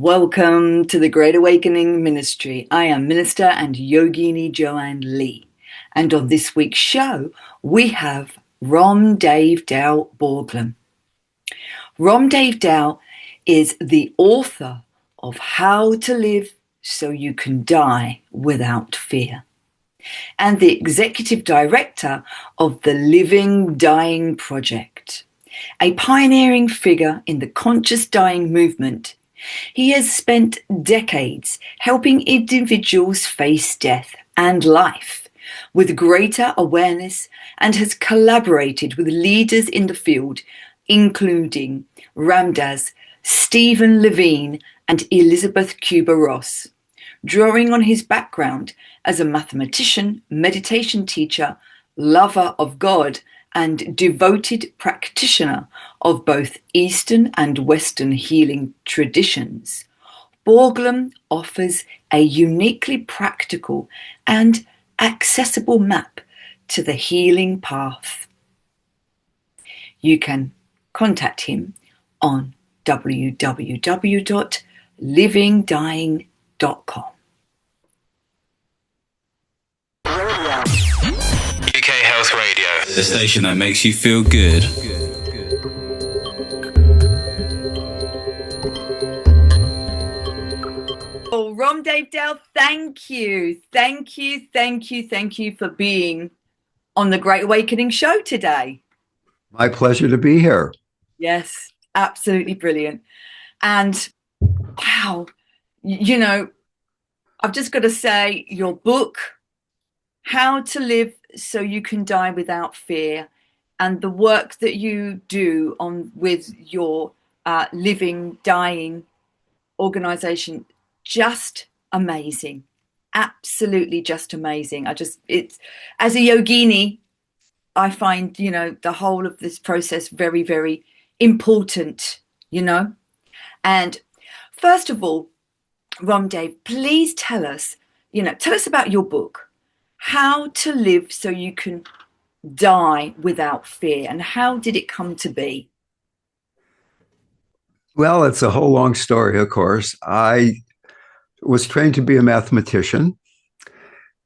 Welcome to the Great Awakening Ministry. I am Minister and Yogini Joanne Lee. And on this week's show, we have RamDev Dale Borglum. RamDev Dale is the author of How to Live So You Can Die Without Fear and the executive director of the Living Dying Project, a pioneering figure in the conscious dying movement. He has spent decades helping individuals face death and life with greater awareness and has collaborated with leaders in the field, including RamDev, Stephen Levine, and Elisabeth Kübler-Ross. Drawing on his background as a mathematician, meditation teacher, lover of God, and devoted practitioner of both Eastern and Western healing traditions, Borglum offers a uniquely practical and accessible map to the healing path. You can contact him on www.livingdying.com. UK Health Radio, the station that makes you feel good. Oh, RamDev Dale, thank you for being on the Great Awakening show today. My pleasure to be here. Yes, absolutely brilliant. And wow, I've just got to say, your book, How to Live So You Can Die Without Fear, and the work that you do with your Living Dying organization, just amazing. Absolutely just amazing. It's as a yogini, I find, the whole of this process very, very important, And first of all, RamDev, please tell us about your book, How to Live So You Can Die Without Fear, and how did it come to be? Well, it's a whole long story, of course. I was trained to be a mathematician.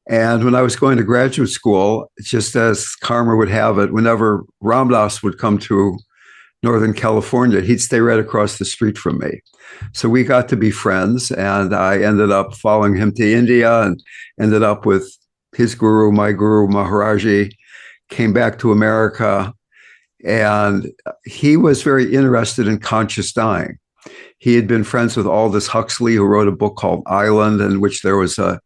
And when I was going to graduate school, just as karma would have it, whenever Ramdas would come to Northern California, he'd stay right across the street from me. So we got to be friends, and I ended up following him to India and ended up with his guru, my guru, Maharaji, came back to America, and he was very interested in conscious dying. He had been friends with Aldous Huxley, who wrote a book called Island, in which there was a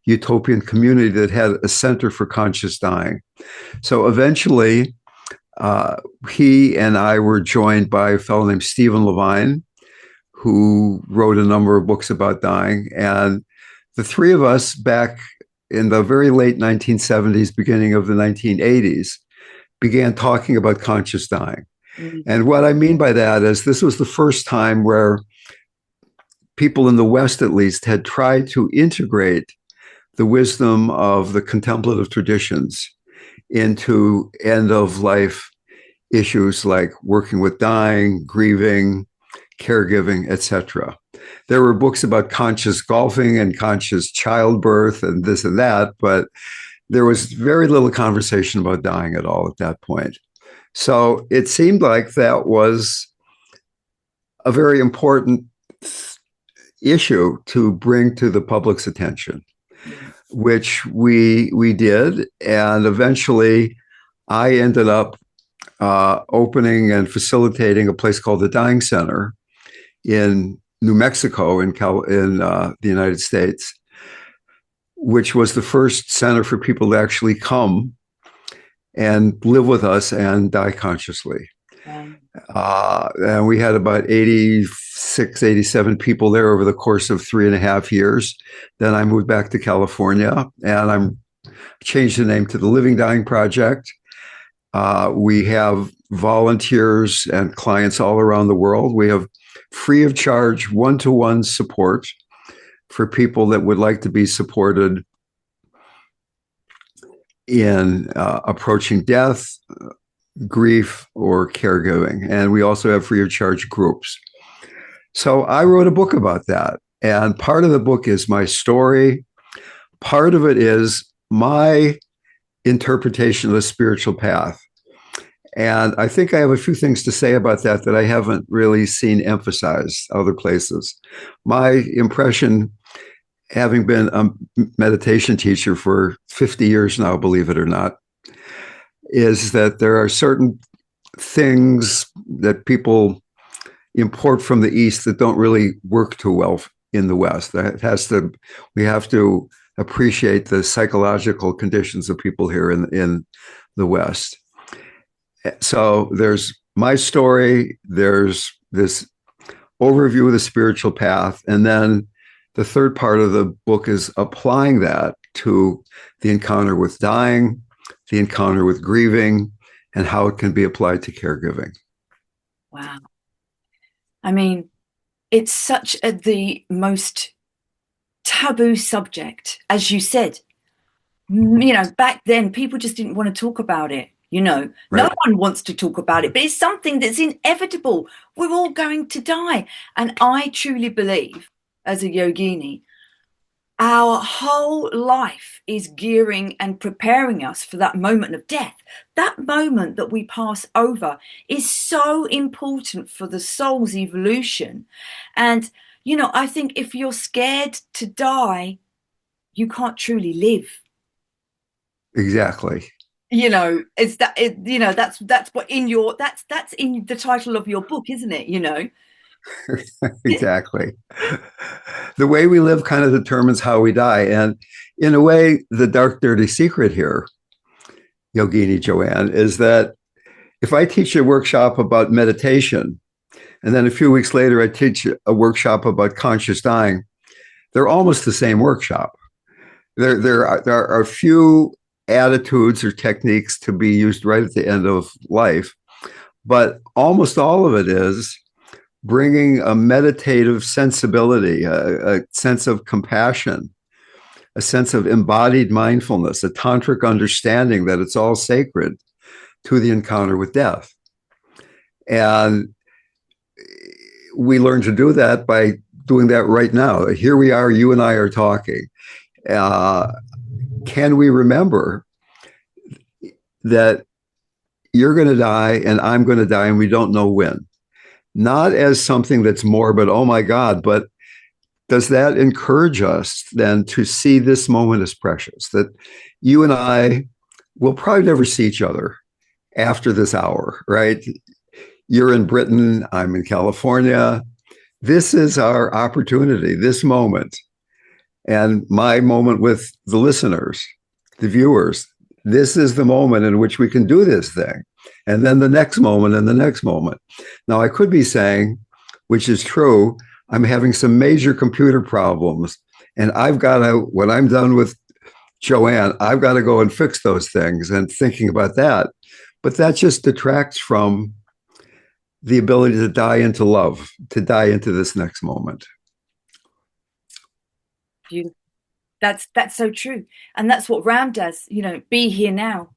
utopian community that had a center for conscious dying. So eventually, he and I were joined by a fellow named Stephen Levine, who wrote a number of books about dying. And the three of us, back in the very late 1970s, beginning of the 1980s, began talking about conscious dying. Mm-hmm. And what I mean by that is this was the first time where people in the West, at least, had tried to integrate the wisdom of the contemplative traditions into end-of-life issues like working with dying, grieving, caregiving, etc. There were books about conscious golfing and conscious childbirth and this and that, but there was very little conversation about dying at all at that point. So it seemed like that was a very important issue to bring to the public's attention, which we did. And eventually I ended up opening and facilitating a place called the Dying Center in New Mexico in the United States, which was the first center for people to actually come and live with us and die consciously. And we had about 86, 87 people there over the course of 3.5 years. Then I moved back to California, and I changed the name to the Living Dying Project. We have volunteers and clients all around the world. We have free of charge one-to-one support for people that would like to be supported in approaching death, grief, or caregiving. And we also have free of charge groups. So I wrote a book about that. And part of the book is my story. Part of it is my interpretation of the spiritual path. And I think I have a few things to say about that that I haven't really seen emphasized other places. My impression, having been a meditation teacher for 50 years now, believe it or not, is that there are certain things that people import from the East that don't really work too well in the West. We have to appreciate the psychological conditions of people here in the West. So there's my story, there's this overview of the spiritual path, and then the third part of the book is applying that to the encounter with dying, the encounter with grieving, and how it can be applied to caregiving. Wow. I mean, it's the most taboo subject, as you said. Back then, people just didn't want to talk about it. No Right. one wants to talk about it, but it's something that's inevitable. We're all going to die. And I truly believe, as a yogini, our whole life is gearing and preparing us for that moment of death. That moment that we pass over is so important for the soul's evolution. And, I think if you're scared to die, you can't truly live. Exactly. It's that that's what in your that's in the title of your book, isn't it? Exactly. The way we live kind of determines how we die. And in a way, the dark, dirty secret here, Yogini Joanne, is that if I teach a workshop about meditation, and then a few weeks later I teach a workshop about conscious dying, they're almost the same workshop. There are a few attitudes or techniques to be used right at the end of life, but almost all of it is bringing a meditative sensibility, a sense of compassion, a sense of embodied mindfulness, a tantric understanding that it's all sacred to the encounter with death. And we learn to do that by doing that right now. Here we are, you and I are talking. Can we remember that you're going to die and I'm going to die and we don't know when? Not as something that's morbid, oh my God, but does that encourage us then to see this moment as precious? That you and I will probably never see each other after this hour, right? You're in Britain, I'm in California. This is our opportunity, this moment. And my moment with the listeners, the viewers, this is the moment in which we can do this thing. And then the next moment and the next moment. Now, I could be saying, which is true, I'm having some major computer problems. And I've got to, when I'm done with Joanne, I've got to go and fix those things and thinking about that. But that just detracts from the ability to die into love, to die into this next moment. You that's so true. And that's what Ram does, be here now.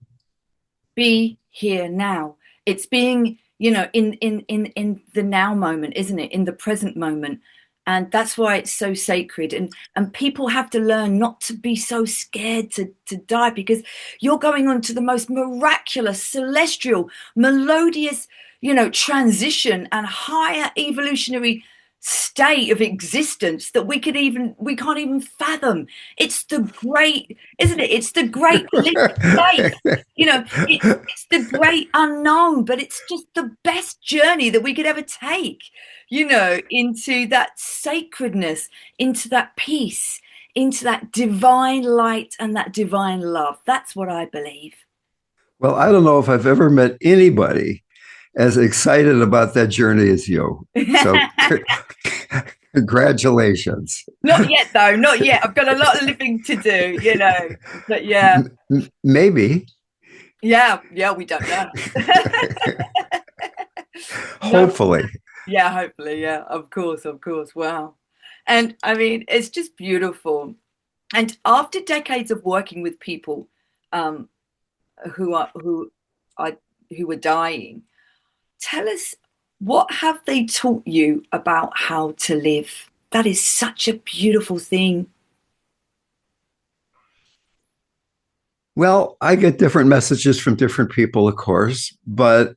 Be here now. It's being, in the now moment, isn't it? In the present moment. And that's why it's so sacred. And people have to learn not to be so scared to die, because you're going on to the most miraculous, celestial, melodious, transition and higher evolutionary state of existence that we can't even fathom. It's the great, isn't it? It's the great limit state. It's the great unknown, but it's just the best journey that we could ever take, into that sacredness, into that peace, into that divine light and that divine love. That's what I believe. Well, I don't know if I've ever met anybody as excited about that journey as you. So congratulations. Not yet, though. Not yet. I've got a lot of living to do, But yeah. Maybe. Yeah, we don't know. No. Hopefully. Yeah, hopefully. Yeah, of course, of course. Wow. And I mean, it's just beautiful. And after decades of working with people um, who are who are dying, tell us What have they taught you about how to live? That is such a beautiful thing. Well, I get different messages from different people, of course, but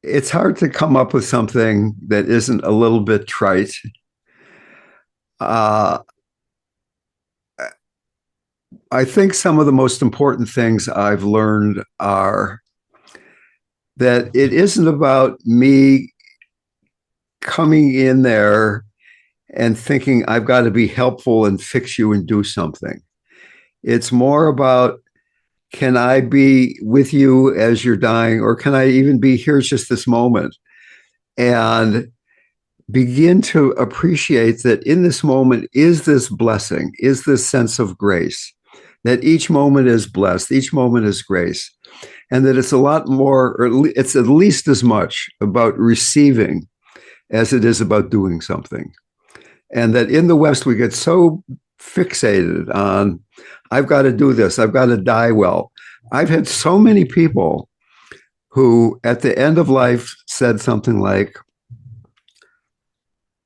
it's hard to come up with something that isn't a little bit trite. Uh, I think some of the most important things I've learned are that it isn't about me coming in there and thinking I've got to be helpful and fix you and do something. It's more about, can I be with you as you're dying, or can I even be here's just this moment, and begin to appreciate that in this moment is this blessing, is this sense of grace, that each moment is blessed, each moment is grace, and that it's a lot more, or it's at least as much about receiving as it is about doing something. And that in the West, we get so fixated on, I've got to do this, I've got to die well. I've had so many people who at the end of life said something like,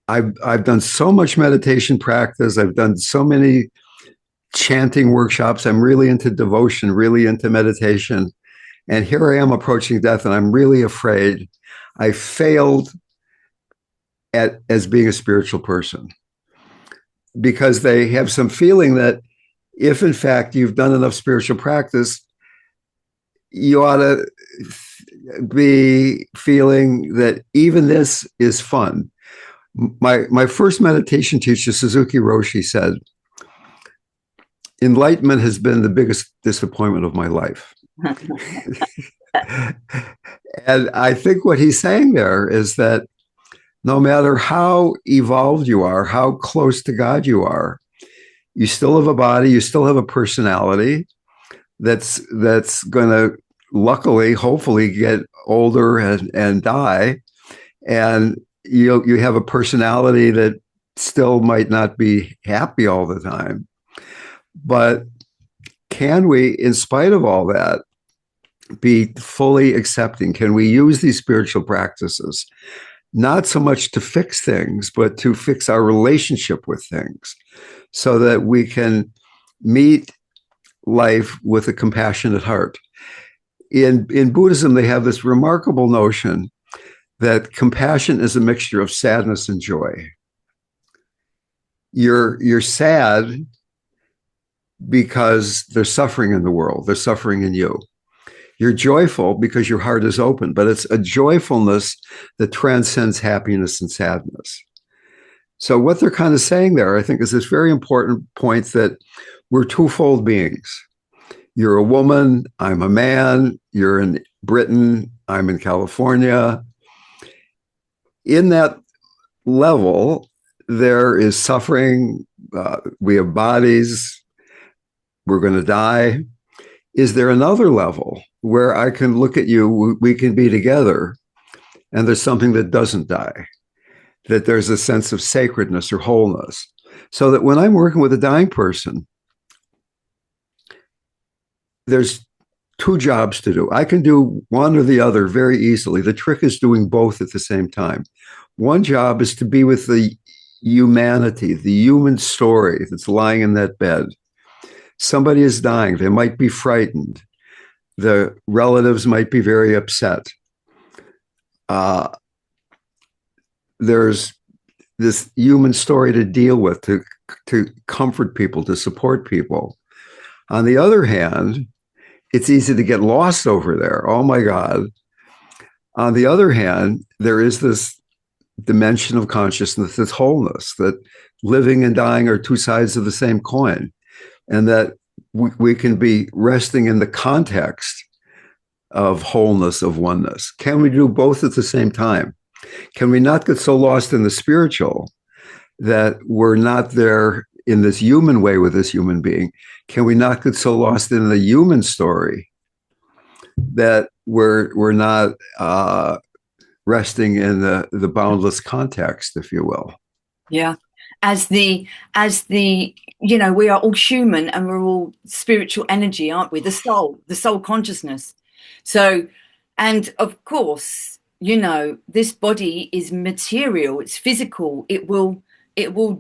I've done so much meditation practice, I've done so many chanting workshops, I'm really into devotion, really into meditation, and here I am approaching death and I'm really afraid I failed as being a spiritual person, because they have some feeling that if in fact you've done enough spiritual practice, you ought to be feeling that even this is fun. My first meditation teacher, Suzuki Roshi, said, enlightenment has been the biggest disappointment of my life. And I think what he's saying there is that no matter how evolved you are, how close to God you are, you still have a body, you still have a personality that's going to luckily, hopefully, get older and die. And you have a personality that still might not be happy all the time. But can we, in spite of all that, be fully accepting? Can we use these spiritual practices not so much to fix things, but to fix our relationship with things, so that we can meet life with a compassionate heart? In Buddhism, they have this remarkable notion that compassion is a mixture of sadness and joy. You're sad because there's suffering in the world, there's suffering in you. You're joyful because your heart is open, but it's a joyfulness that transcends happiness and sadness. So what they're kind of saying there, I think, is this very important point that we're twofold beings. You're a woman, I'm a man, you're in Britain, I'm in California. In that level, there is suffering, we have bodies, we're going to die. Is there another level where I can look at you, we can be together, and there's something that doesn't die, that there's a sense of sacredness or wholeness, so that when I'm working with a dying person, there's two jobs to do. I can do one or the other very easily. The trick is doing both at the same time. One job is to be with the humanity, the human story that's lying in that bed. Somebody is dying. They might be frightened. The relatives might be very upset. There's this human story to deal with, to comfort people, to support people. On the other hand, it's easy to get lost over there. Oh my God. On the other hand, there is this dimension of consciousness, this wholeness, that living and dying are two sides of the same coin, and that we can be resting in the context of wholeness, of oneness. Can we do both at the same time? Can we not get so lost in the spiritual that we're not there in this human way with this human being? Can we not get so lost in the human story that we're not resting in the boundless context, if you will? Yeah. As the we are all human and we're all spiritual energy, aren't we? The soul consciousness. So, and of course, this body is material, it's physical, it will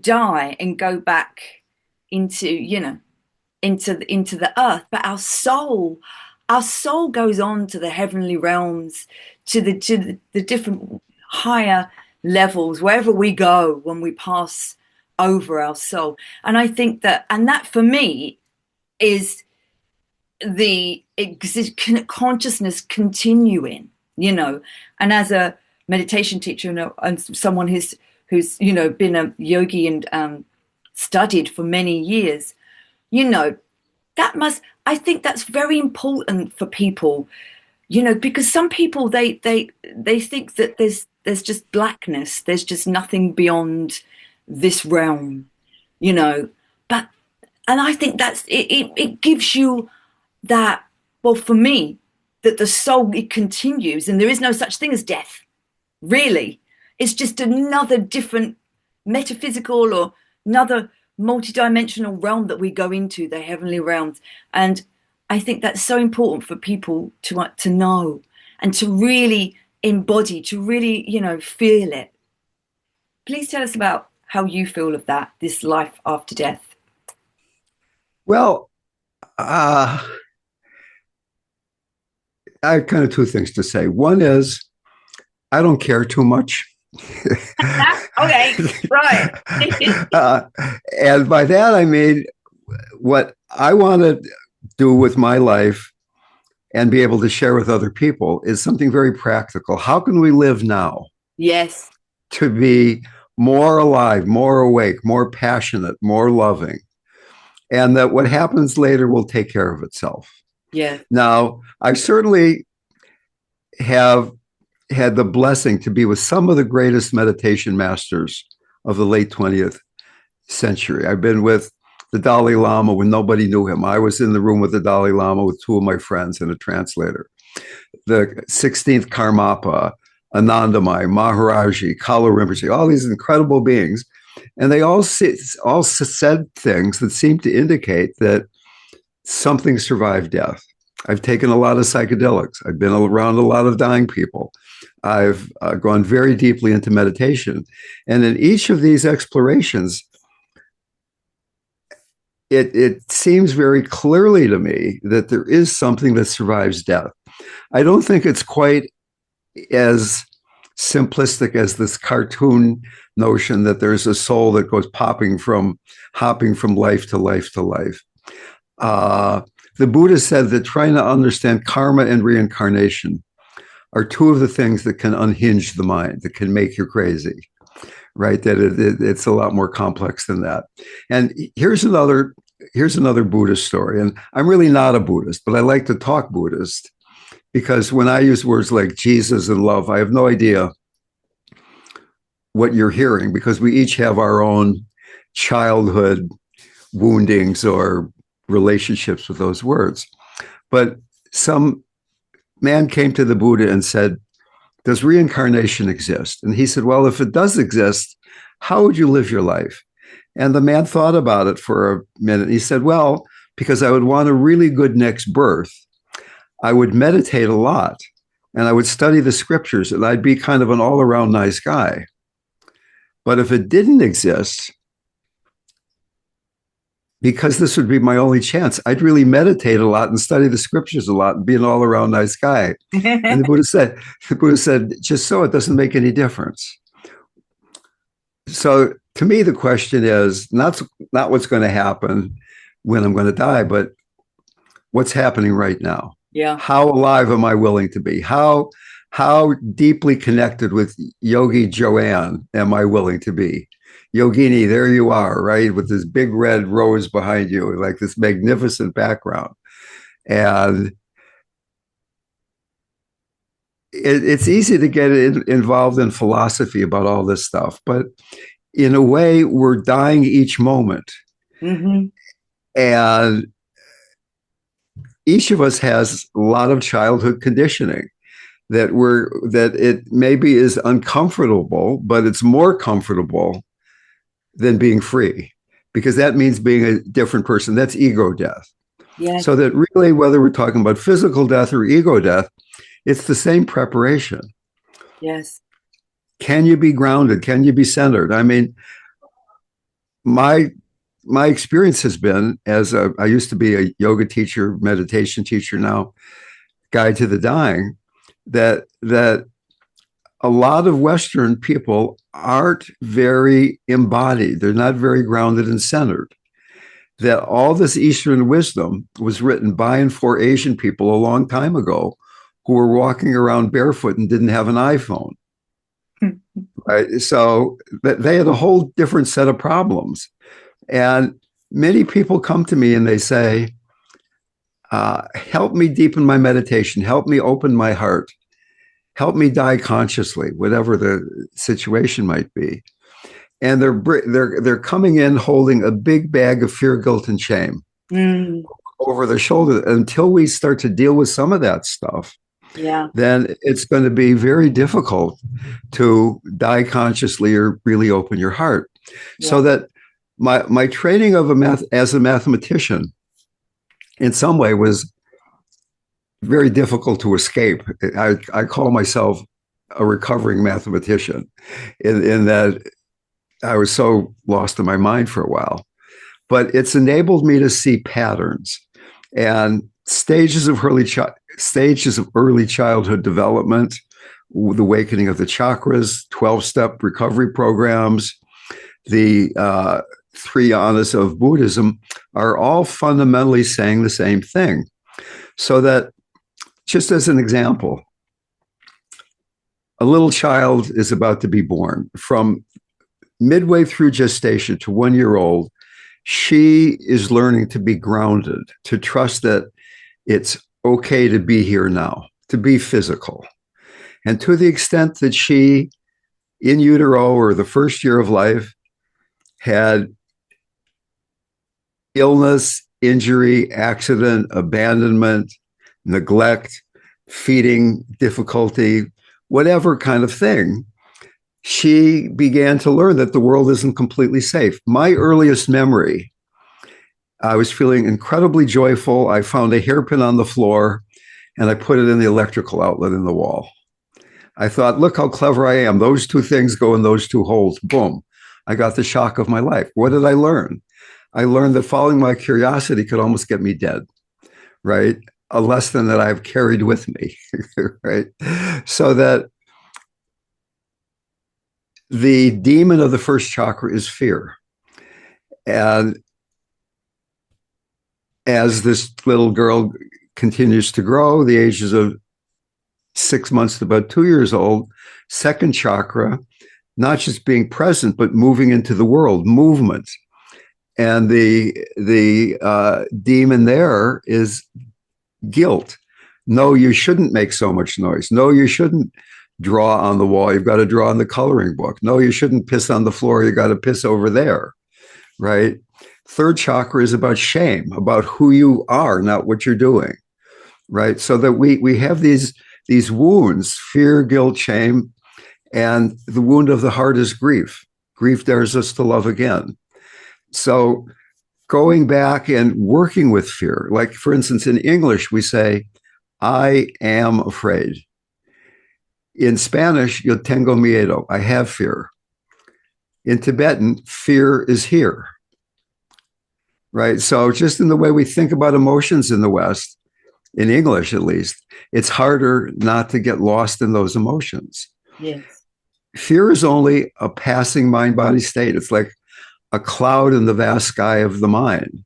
die and go back into, into the earth. But our soul goes on to the heavenly realms, to the different higher levels, wherever we go when we pass over our soul. And I think that for me is the consciousness continuing, and as a meditation teacher, and someone who's been a yogi and studied for many years, you know I think that's very important for people, because some people they think that there's just blackness, there's just nothing beyond this realm, but and I think it gives you that, well, for me, that the soul, it continues, and there is no such thing as death, really. It's just another different metaphysical or another multidimensional realm that we go into, the heavenly realms. And I think that's so important for people to know and to really embody, to really, feel it. Please tell us about how you feel of that, this life after death. Well, I have kind of two things to say. One is I don't care too much. Okay, right. And by that, I mean, what I want to do with my life and be able to share with other people is something very practical. How can we live now? Yes. To be more alive, more awake, more passionate, more loving, and that what happens later will take care of itself. Yeah. Now, I certainly have had the blessing to be with some of the greatest meditation masters of the late 20th century. I've been with the Dalai Lama when nobody knew him. I was in the room with the Dalai Lama with two of my friends and a translator. The 16th Karmapa, Anandamai, Maharaji, Kala Rinpoche, all these incredible beings. And they all said things that seemed to indicate that something survived death. I've taken a lot of psychedelics. I've been around a lot of dying people. I've gone very deeply into meditation. And in each of these explorations, it seems very clearly to me that there is something that survives death. I don't think it's quite as simplistic as this cartoon notion that there's a soul that goes hopping from life to life to life. The Buddha said that trying to understand karma and reincarnation are two of the things that can unhinge the mind, that can make you crazy, right? That it's a lot more complex than that. And here's another Buddhist story. And I'm really not a Buddhist, but I like to talk Buddhist because when I use words like Jesus and love, I have no idea what you're hearing because we each have our own childhood woundings or relationships with those words. But some man came to the Buddha and said, does reincarnation exist? And he said, well, if it does exist, how would you live your life? And the man thought about it for a minute. He said, well, because I would want a really good next birth, I would meditate a lot and I would study the scriptures and I'd be kind of an all-around nice guy. But if it didn't exist, because this would be my only chance, I'd really meditate a lot and study the scriptures a lot and be an all-around nice guy. And the Buddha said, just so, it doesn't make any difference. So to me, the question is not what's going to happen when I'm going to die, but what's happening right now. Yeah. How alive am I willing to be? How deeply connected with Yogi Joanne am I willing to be? Yogini, there you are, right? With this big red rose behind you, like this magnificent background. And it's easy to get involved in philosophy about all this stuff, but in a way, we're dying each moment. Mm-hmm. And each of us has a lot of childhood conditioning that it maybe is uncomfortable, but it's more comfortable than being free, because that means being a different person. That's ego death. Yes. So that really, whether we're talking about physical death or ego death, it's the same preparation. Yes. Can you be grounded? Can you be centered? I mean, my my experience has been I used to be a yoga teacher, meditation teacher, now guide to the dying, that a lot of Western people aren't very embodied. They're not very grounded and centered. That all this Eastern wisdom was written by and for Asian people a long time ago who were walking around barefoot and didn't have an iPhone. Right? So they had a whole different set of problems. And many people come to me and they say, help me deepen my meditation, help me open my heart, help me die consciously, whatever the situation might be. And they're coming in holding a big bag of fear, guilt, and shame over their shoulder. Until we start to deal with some of that stuff, Yeah. then it's going to be very difficult to die consciously or really open your heart. Yeah. So that my training as a mathematician in some way was very difficult to escape. I call myself a recovering mathematician in that I was so lost in my mind for a while. But it's enabled me to see patterns and stages of early childhood development, the awakening of the chakras, 12-step recovery programs, the three yanas of Buddhism are all fundamentally saying the same thing. So that, just as an example, a little child is about to be born. From midway through gestation to 1 year old, she is learning to be grounded, to trust that it's okay to be here now, to be physical. And to the extent that she, in utero or the first year of life, had illness, injury, accident, abandonment, neglect, feeding difficulty, whatever kind of thing, she began to learn that the world isn't completely safe. My earliest memory, I was feeling incredibly joyful. I found a hairpin on the floor and I put it in the electrical outlet in the wall. I thought, look how clever I am. Those two things go in those two holes. Boom. I got the shock of my life. What did I learn? I learned that following my curiosity could almost get me dead, right? A lesson that I've carried with me, right? So that the demon of the first chakra is fear. And as this little girl continues to grow, the ages of 6 months to about 2 years old, second chakra, not just being present, but moving into the world, movement. And the demon there is guilt. No, you shouldn't make so much noise. No, you shouldn't draw on the wall. You've got to draw on the coloring book. No, you shouldn't piss on the floor. You got to piss over there, right? Third chakra is about shame, about who you are, not what you're doing, right? So that we have these wounds, fear, guilt, shame, and the wound of the heart is grief. Grief dares us to love again. So going back and working with fear, like for instance, in English, we say, I am afraid. In Spanish, yo tengo miedo, I have fear. In Tibetan, fear is here, right? So just in the way we think about emotions in the West, in English at least, it's harder not to get lost in those emotions. Yes. Fear is only a passing mind-body state. It's like a cloud in the vast sky of the mind.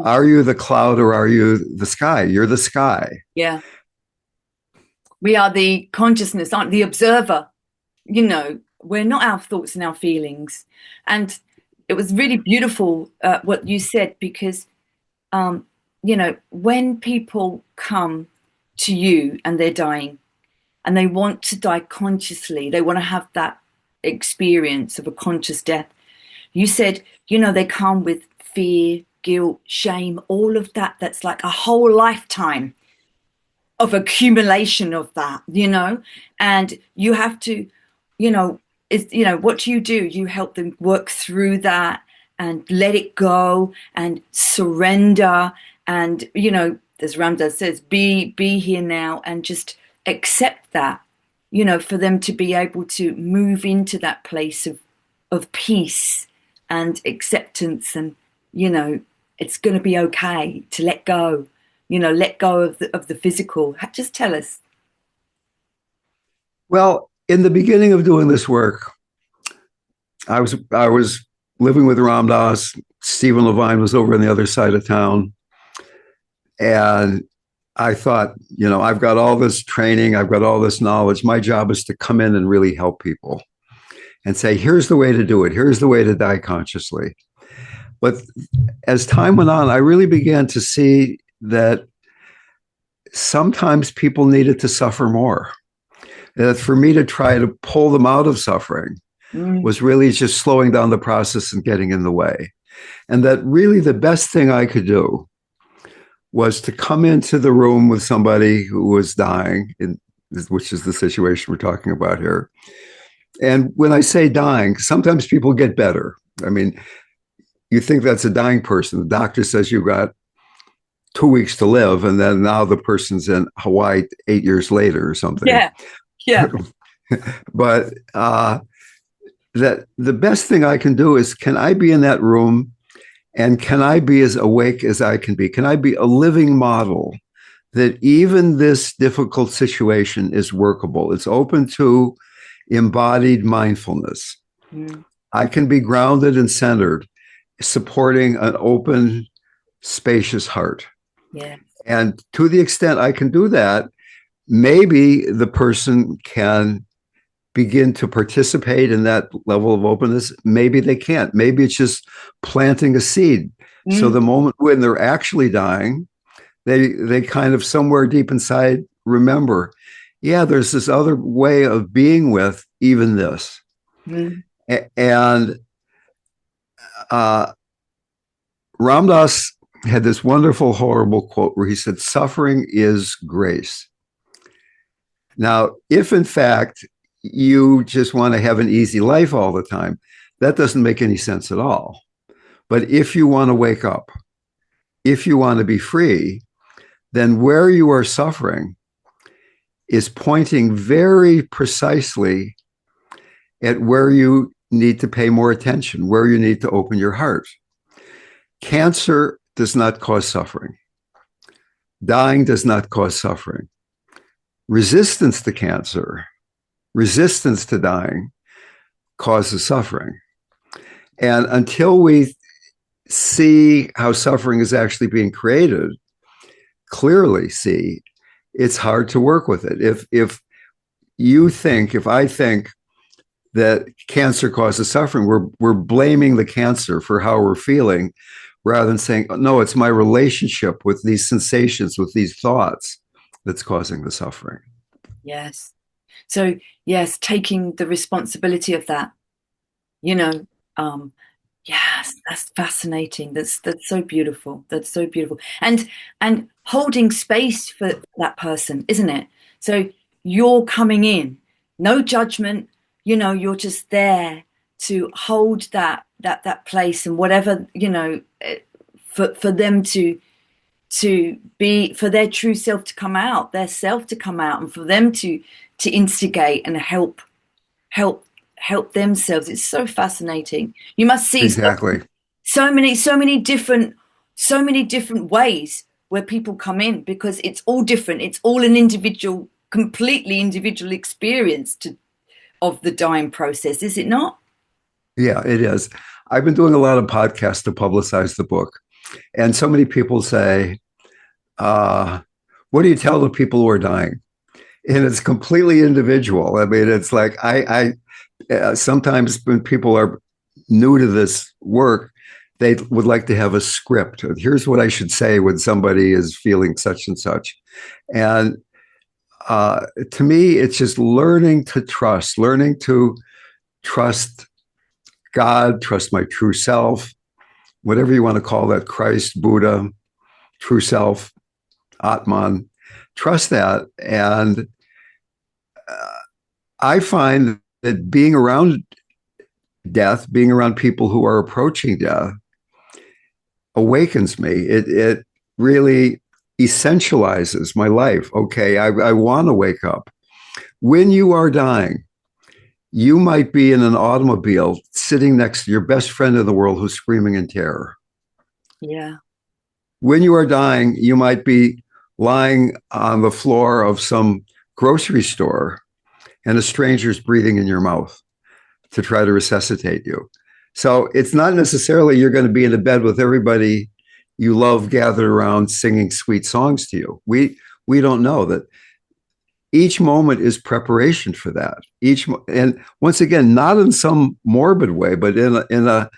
Are you the cloud or are you the sky? You're the sky. Yeah. We are the consciousness, aren't the observer. You know, we're not our thoughts and our feelings. And it was really beautiful what you said, because, you know, when people come to you and they're dying and they want to die consciously, they want to have that experience of a conscious death. You said, you know, they come with fear, guilt, shame, all of that. That's like a whole lifetime of accumulation of that, you know, and you have to, you know, what do? You help them work through that and let it go and surrender. And, you know, as RamDev says, be here now and just accept that, for them to be able to move into that place of peace and acceptance, and it's going to be okay to let go, let go of the physical. Just tell us. Well, in the beginning of doing this work, I was living with Ram Dass. Stephen Levine was over on the other side of town, and I thought, I've got all this training, I've got all this knowledge. My job is to come in and really help people and say, here's the way to do it. Here's the way to die consciously. But as time went on, I really began to see that sometimes people needed to suffer more. That for me to try to pull them out of suffering was really just slowing down the process and getting in the way. And that really the best thing I could do was to come into the room with somebody who was dying, which is the situation we're talking about here. And when I say dying, sometimes people get better. I mean, you think that's a dying person. The doctor says you got 2 weeks to live, and then now the person's in Hawaii 8 years later or something. Yeah, yeah. But that the best thing I can do is, can I be in that room? And can I be as awake as I can be? Can I be a living model that even this difficult situation is workable? It's open to embodied mindfulness. I can be grounded and centered, supporting an open, spacious heart. Yeah. And to the extent I can do that, maybe the person can begin to participate in that level of openness. Maybe they can't. Maybe it's just planting a seed. So the moment when they're actually dying, they kind of somewhere deep inside remember, yeah, there's this other way of being with even this. And Ram Dass had this wonderful, horrible quote where he said, suffering is grace. Now, if in fact you just want to have an easy life all the time, that doesn't make any sense at all. But if you want to wake up, if you want to be free, then where you are suffering is pointing very precisely at where you need to pay more attention, where you need to open your heart. Cancer does not cause suffering. Dying does not cause suffering. Resistance to cancer, resistance to dying causes suffering. And until we see how suffering is actually being created, clearly see, it's hard to work with it. If I think that cancer causes suffering, we're blaming the cancer for how we're feeling, rather than saying, no, it's my relationship with these sensations, with these thoughts that's causing the suffering. Yes. So, yes, taking the responsibility of that, yes, that's fascinating. That's so beautiful. That's so beautiful. And holding space for that person, isn't it? So you're coming in, no judgment, you're just there to hold that place, and whatever, for them to be, for their true self to come out, their self to come out, and for them to instigate and help themselves. It's so fascinating. You must see exactly so many different ways where people come in, because it's all different. It's all an completely individual experience of the dying process, is it not? Yeah, it is. I've been doing a lot of podcasts to publicize the book. And so many people say, what do you tell the people who are dying? And it's completely individual. I mean, it's like I sometimes when people are new to this work, they would like to have a script. Here's what I should say when somebody is feeling such and such. And to me, it's just learning to trust God, trust my true self, whatever you want to call that, Christ, Buddha, true self, Atman, trust that. And I find that being around death, being around people who are approaching death, awakens me. It really essentializes my life. Okay, I want to wake up, when you are dying, you might be in an automobile sitting next to your best friend in the world who's screaming in terror. Yeah. When you are dying, you might be lying on the floor of some grocery store and a stranger's breathing in your mouth to try to resuscitate you. So it's not necessarily you're going to be in a bed with everybody you love gathered around singing sweet songs to you. We don't know that each moment is preparation for that. And once again, not in some morbid way, but in a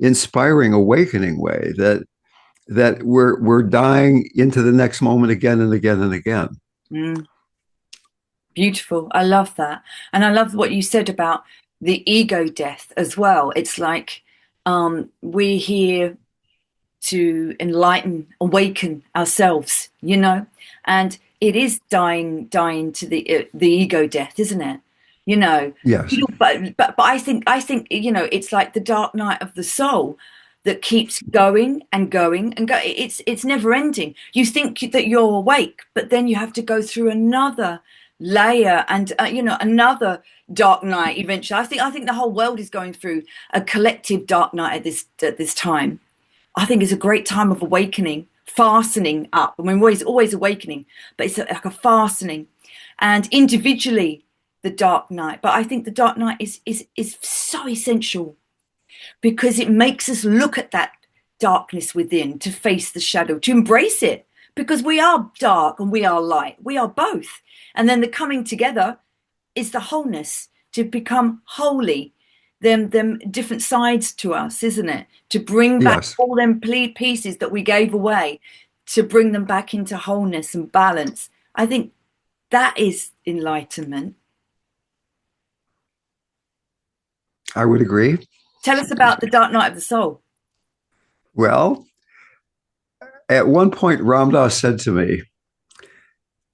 inspiring, awakening way that we're dying into the next moment again and again and again. Mm. Beautiful. I love that. And I love what you said about the ego death as well. It's like we're here to enlighten, awaken ourselves, you know, and it is dying to the ego death, isn't it? You know, Yes. but I think you know, it's like the dark night of the soul that keeps going and going and go. It's never ending. You think that you're awake, but then you have to go through another layer and you know, another dark night eventually. I think the whole world is going through a collective dark night at this time. I think it's a great time of awakening, fastening up. I mean, we're always awakening, but it's like a fastening, and individually the dark night. But I think the dark night is so essential because it makes us look at that darkness within, to face the shadow, to embrace it, because we are dark and we are light. We are both. And then the coming together is the wholeness, to become holy, them different sides to us, isn't it? To bring back Yes. all them pieces that we gave away, to bring them back into wholeness and balance. I think that is enlightenment. I would agree. Tell us about the dark night of the soul. Well, at one point, Ramdas said to me,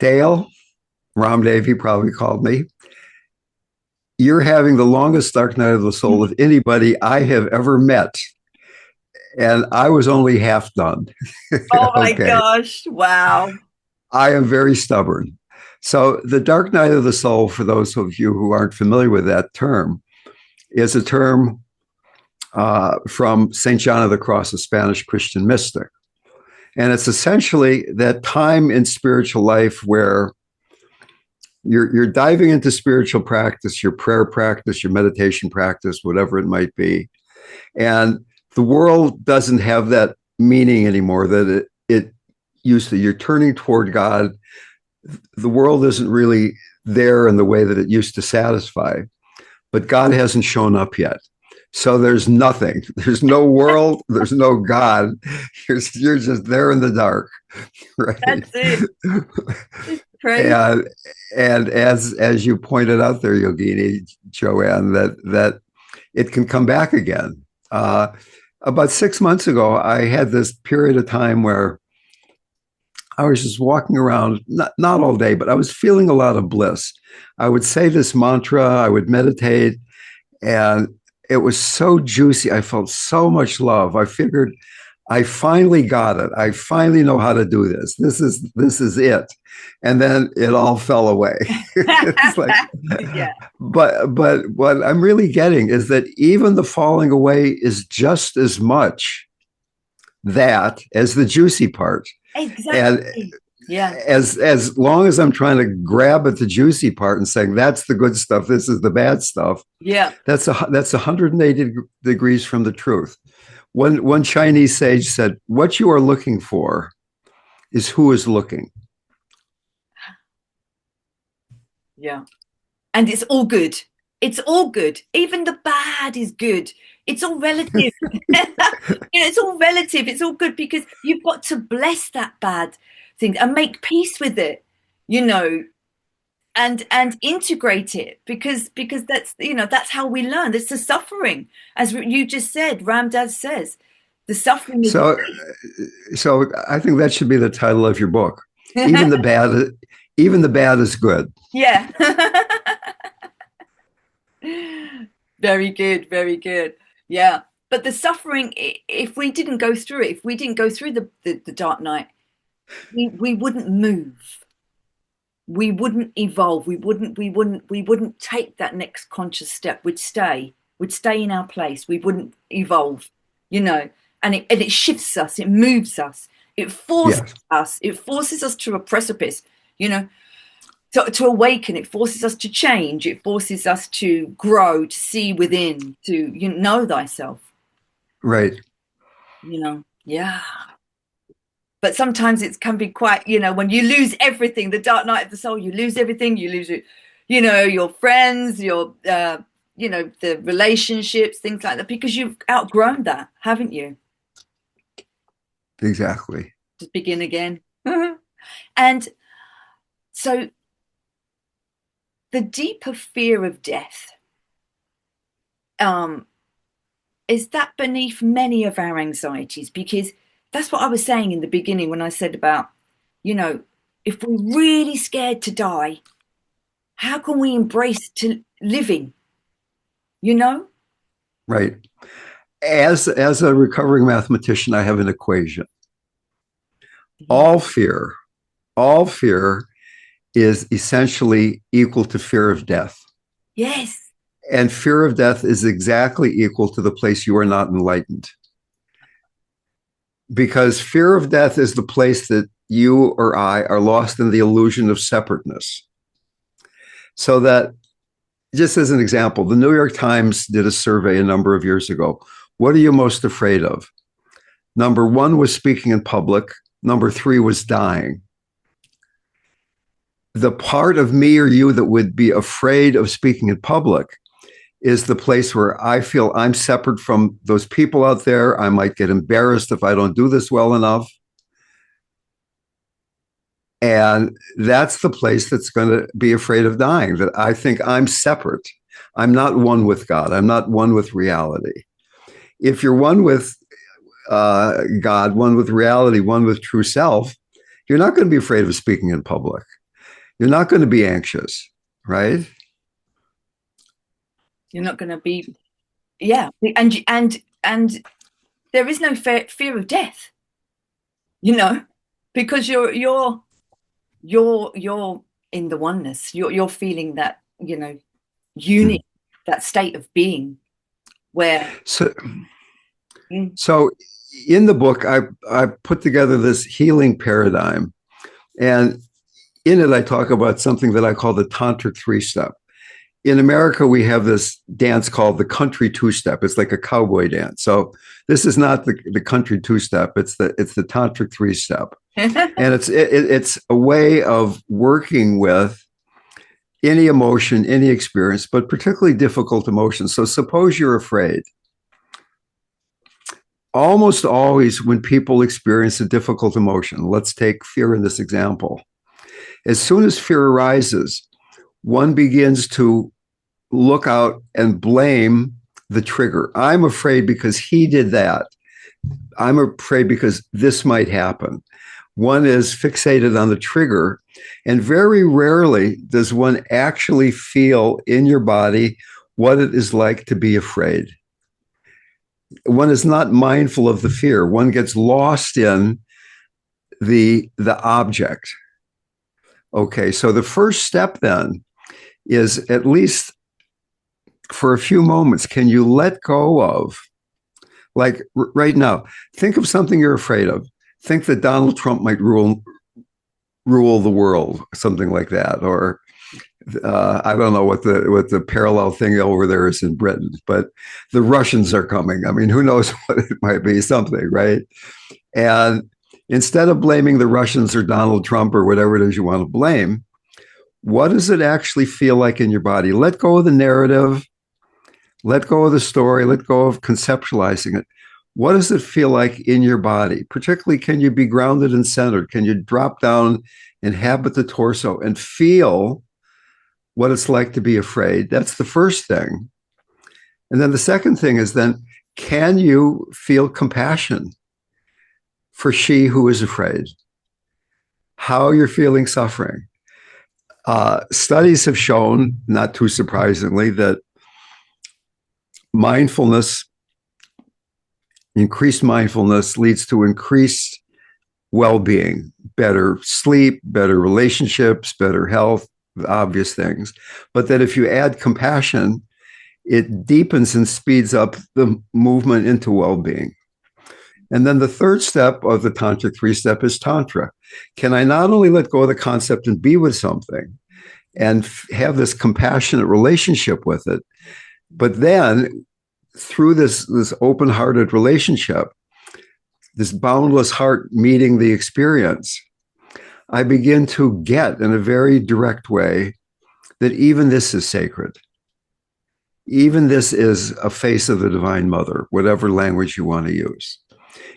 Dale, RamDev, he probably called me, you're having the longest dark night of the soul of anybody I have ever met. And I was only half done. Oh my Okay. gosh. Wow. I am very stubborn. So, the dark night of the soul, for those of you who aren't familiar with that term, is a term from St. John of the Cross, a Spanish Christian mystic. And it's essentially that time in spiritual life where you're diving into spiritual practice, your prayer practice, your meditation practice, whatever it might be. And the world doesn't have that meaning anymore that it used to. You're turning toward God. The world isn't really there in the way that it used to satisfy, but God hasn't shown up yet. So there's nothing. There's no world. There's no God. You're just there in the dark, right? That's it. Crazy. And as you pointed out there, Yogini, Joanne, that it can come back again. About 6 months ago, I had this period of time where I was just walking around, not all day, but I was feeling a lot of bliss. I would say this mantra, I would meditate, and it was so juicy. I felt so much love. I figured I finally got it. I finally know how to do this. This is it. And then it all fell away. It's like, Yeah. but what I'm really getting is that even the falling away is just as much that as the juicy part. Exactly. And yeah. as long as I'm trying to grab at the juicy part and saying that's the good stuff, this is the bad stuff. Yeah. That's 180 degrees from the truth. One Chinese sage said, "What you are looking for is who is looking." Yeah. And it's all good. It's all good. Even the bad is good. It's all relative. It's all relative. It's all good because you've got to bless that bad thing and make peace with it, you know, and integrate it because that's, you know, that's how we learn. It's the suffering, as you just said. Ramdas says, the suffering is. So I think that should be the title of your book. Even the bad is good. Yeah. Very good, very good. Yeah. But the suffering, if we didn't go through it, if we didn't go through the dark night, we wouldn't move. we wouldn't evolve. We wouldn't take that next conscious step. We'd stay in our place. We wouldn't evolve, you know. And it shifts us, it moves us, Yes. it forces us to a precipice, you know, to awaken. It forces us to change. It forces us to grow, to see within, to know thyself, Right. Yeah. But sometimes it can be quite, when you lose everything, the dark night of the soul, you lose everything. You lose it, your friends, the relationships, things like that, because you've outgrown that, haven't you? Exactly. Just begin again. And so the deeper fear of death, um, is that beneath many of our anxieties? Because that's what I was saying in the beginning when I said about, if we're really scared to die, how can we embrace to living, you know? Right. As a recovering mathematician, I have an equation. Mhm. All fear, all fear is essentially equal to fear of death. Yes. And fear of death is exactly equal to the place you are not enlightened. Because fear of death is the place that you or I are lost in the illusion of separateness. So that, just as an example, the New York Times did a survey a number of years ago. What are you most afraid of? Number one was speaking in public. Number three was dying. The part of me or you that would be afraid of speaking in public is the place where I feel I'm separate from those people out there. I might get embarrassed if I don't do this well enough. And that's the place that's going to be afraid of dying, that I think I'm separate. I'm not one with God. I'm not one with reality. If you're one with God, one with reality, one with true self, you're not going to be afraid of speaking in public. You're not going to be anxious, right? You're not going to be, yeah. And there is no fear of death, because you're in the oneness. You're feeling that, unity, that state of being where. So, Mm. so in the book, I put together this healing paradigm. And in it, I talk about something that I call the tantric three-step. In America, we have this dance called the country two-step. It's like a cowboy dance. So this is not the country two-step. It's the tantric three-step, and it's a way of working with any emotion, any experience, but particularly difficult emotions. So suppose you're afraid. Almost always, when people experience a difficult emotion, let's take fear in this example. As soon as fear arises, one begins to look out and blame the trigger. I'm afraid because he did that. I'm afraid because this might happen. One is fixated on the trigger, and very rarely does one actually feel in your body what it is like to be afraid. One is not mindful of the fear. One gets lost in the object. Okay, so the first step then is, at least for a few moments, can you let go of, like right now, think of something you're afraid of. Think that Donald Trump might rule the world, something like that, or I don't know what the parallel thing over there is in Britain, but the Russians are coming. I mean, who knows what it might be, something, right? And instead of blaming the Russians or Donald Trump or whatever it is you want to blame, what does it actually feel like in your body? Let go of the narrative, let go of the story, let go of conceptualizing it. What does it feel like in your body? Particularly, can you be grounded and centered? Can you drop down, inhabit the torso, and feel what it's like to be afraid? That's the first thing. And then the second thing is, then, can you feel compassion for she who is afraid? How you're feeling suffering. Studies have shown, not too surprisingly, that increased mindfulness leads to increased well-being, better sleep, better relationships, better health, the obvious things. But that if you add compassion, it deepens and speeds up the movement into well-being. And then the third step of the tantric three-step is tantra. Can I not only let go of the concept and be with something and have this compassionate relationship with it, but then through this open-hearted relationship, this boundless heart meeting the experience, I begin to get in a very direct way that even this is sacred. Even this is a face of the Divine Mother, whatever language you want to use.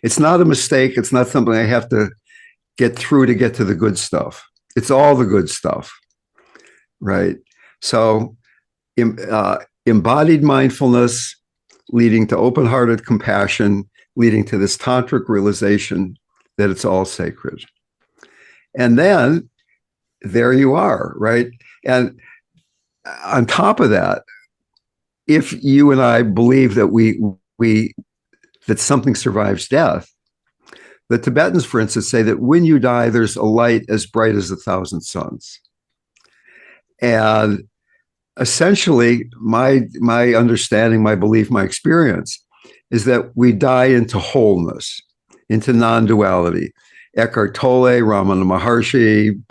It's not a mistake. It's not something I have to get through to get to the good stuff. It's all the good stuff, right? So embodied mindfulness leading to open-hearted compassion, leading to this tantric realization that it's all sacred. And then there you are, right? And on top of that, if you and I believe that that something survives death, the Tibetans, for instance, say that when you die, there's a light as bright as 1,000 suns. And essentially, my understanding, my belief, my experience is that we die into wholeness, into non-duality. Eckhart Tolle, Ramana Maharshi,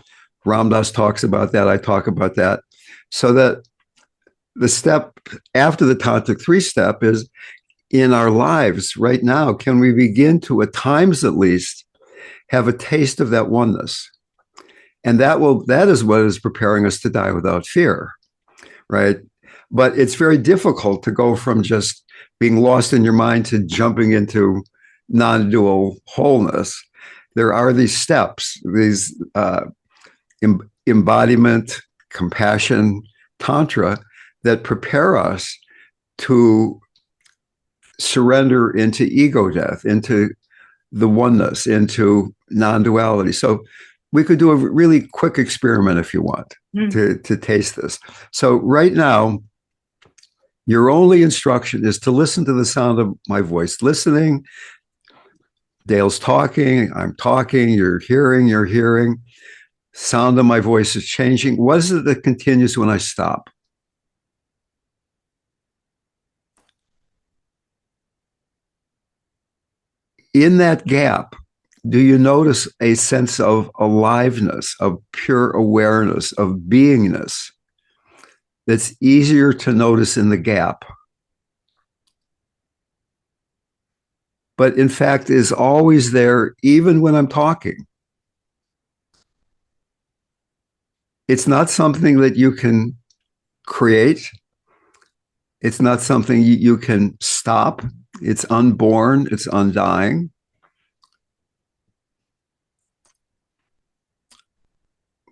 Ram Dass talks about that. I talk about that. So that the step after the tantric three-step is in our lives right now, can we begin to, at times at least, have a taste of that oneness? And that is what is preparing us to die without fear, right? But it's very difficult to go from just being lost in your mind to jumping into non-dual wholeness. There are these steps, these embodiment, compassion, tantra, that prepare us to surrender into ego death, into the oneness, into non-duality. So we could do a really quick experiment if you want to taste this. So right now, your only instruction is to listen to the sound of my voice. Listening, Dale's talking, I'm talking, you're hearing. Sound of my voice is changing. What is it that continues when I stop? In that gap, do you notice a sense of aliveness, of pure awareness, of beingness that's easier to notice in the gap, but in fact is always there even when I'm talking? It's not something that you can create. It's not something you can stop. It's unborn. It's undying.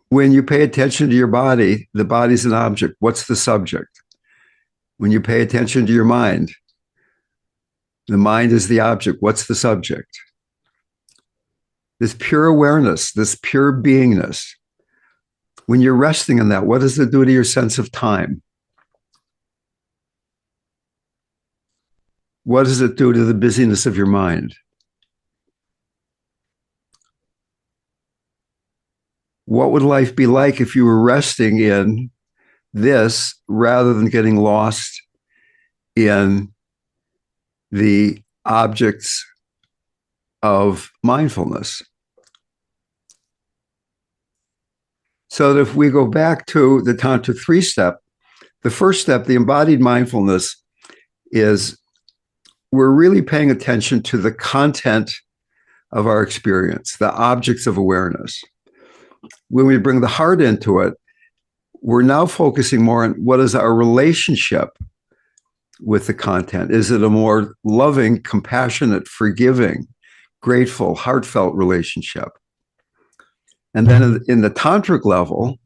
When you pay attention to your body, the body's an object. What's the subject? When you pay attention to your mind, the mind is the object. What's the subject? This pure awareness, this pure beingness. When you're resting in that, what does it do to your sense of time? What does it do to the busyness of your mind? What would life be like if you were resting in this rather than getting lost in the objects of mindfulness? So that if we go back to the Tantra three-step, the first step, the embodied mindfulness, is we're really paying attention to the content of our experience, the objects of awareness. When we bring the heart into it, we're now focusing more on what is our relationship with the content. Is it a more loving, compassionate, forgiving, grateful, heartfelt relationship? And then in the tantric level,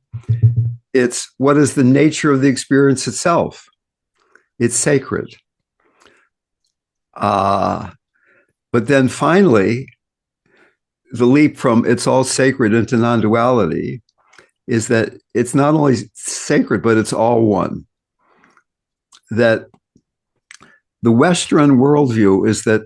it's what is the nature of the experience itself? It's sacred. But then finally, the leap from it's all sacred into non-duality is that it's not only sacred, but it's all one. That the Western worldview is that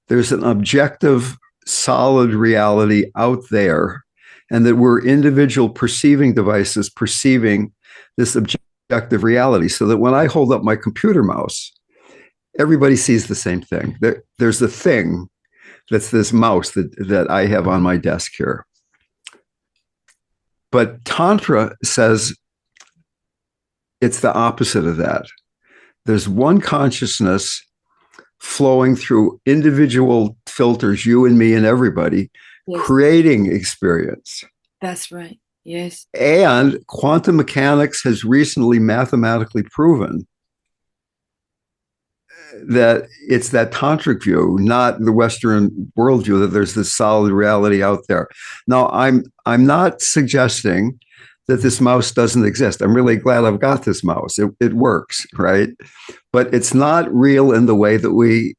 there's an objective solid reality out there, and that we're individual perceiving devices perceiving this objective reality. So that when I hold up my computer mouse, everybody sees the same thing. There's a thing that's this mouse that I have on my desk here. But Tantra says it's the opposite of that. There's one consciousness flowing through individual filters, you and me and everybody, yes, creating experience. That's right. Yes. And quantum mechanics has recently mathematically proven that it's that tantric view, not the Western worldview, that there's this solid reality out there. Now, I'm not suggesting that this mouse doesn't exist. I'm really glad I've got this mouse. It works, right? But it's not real in the way that we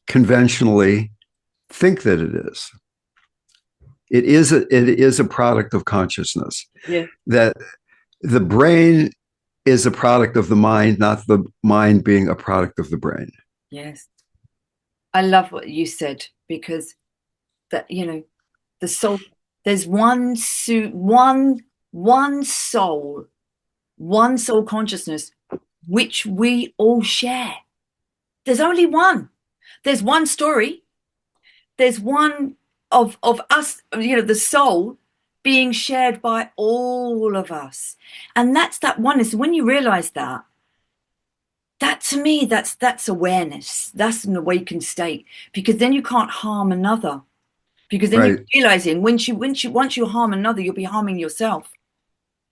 conventionally think that it is. It is a product of consciousness. Yeah. That the brain is a product of the mind, not the mind being a product of the brain. Yes. I love what you said, because that, you know, the soul, there's one soul consciousness, which we all share. There's only one. There's one story. There's one of us, you know, the soul being shared by all of us. And that's that oneness. When you realize that to me, that's awareness. That's an awakened state, because then you can't harm another. Because then you're realizing once you harm another, you'll be harming yourself.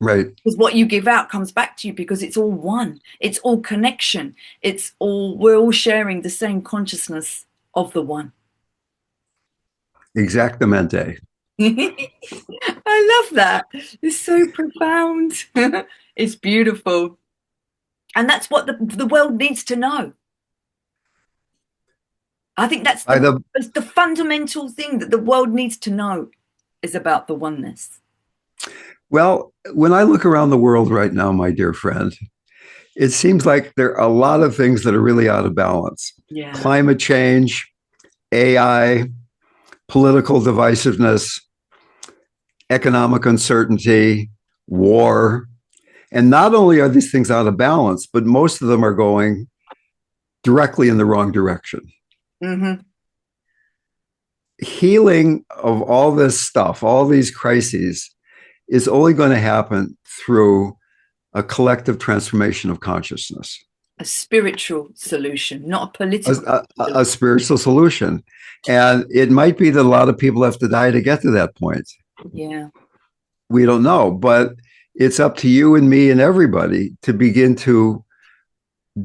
Right. Because what you give out comes back to you, because it's all one. It's all connection. We're all sharing the same consciousness of the one. Exactamente. I love that. It's so profound. It's beautiful. And that's what the world needs to know. I think that's the fundamental thing that the world needs to know, is about the oneness. Well, when I look around the world right now, my dear friend, it seems like there are a lot of things that are really out of balance. Yeah. Climate change, AI, political divisiveness, economic uncertainty, war. And not only are these things out of balance, but most of them are going directly in the wrong direction. Mm-hmm. Healing of all this stuff, all these crises, is only going to happen through a collective transformation of consciousness. A spiritual solution, not a political a spiritual solution. And it might be that a lot of people have to die to get to that point. Yeah. We don't know, but it's up to you and me and everybody to begin to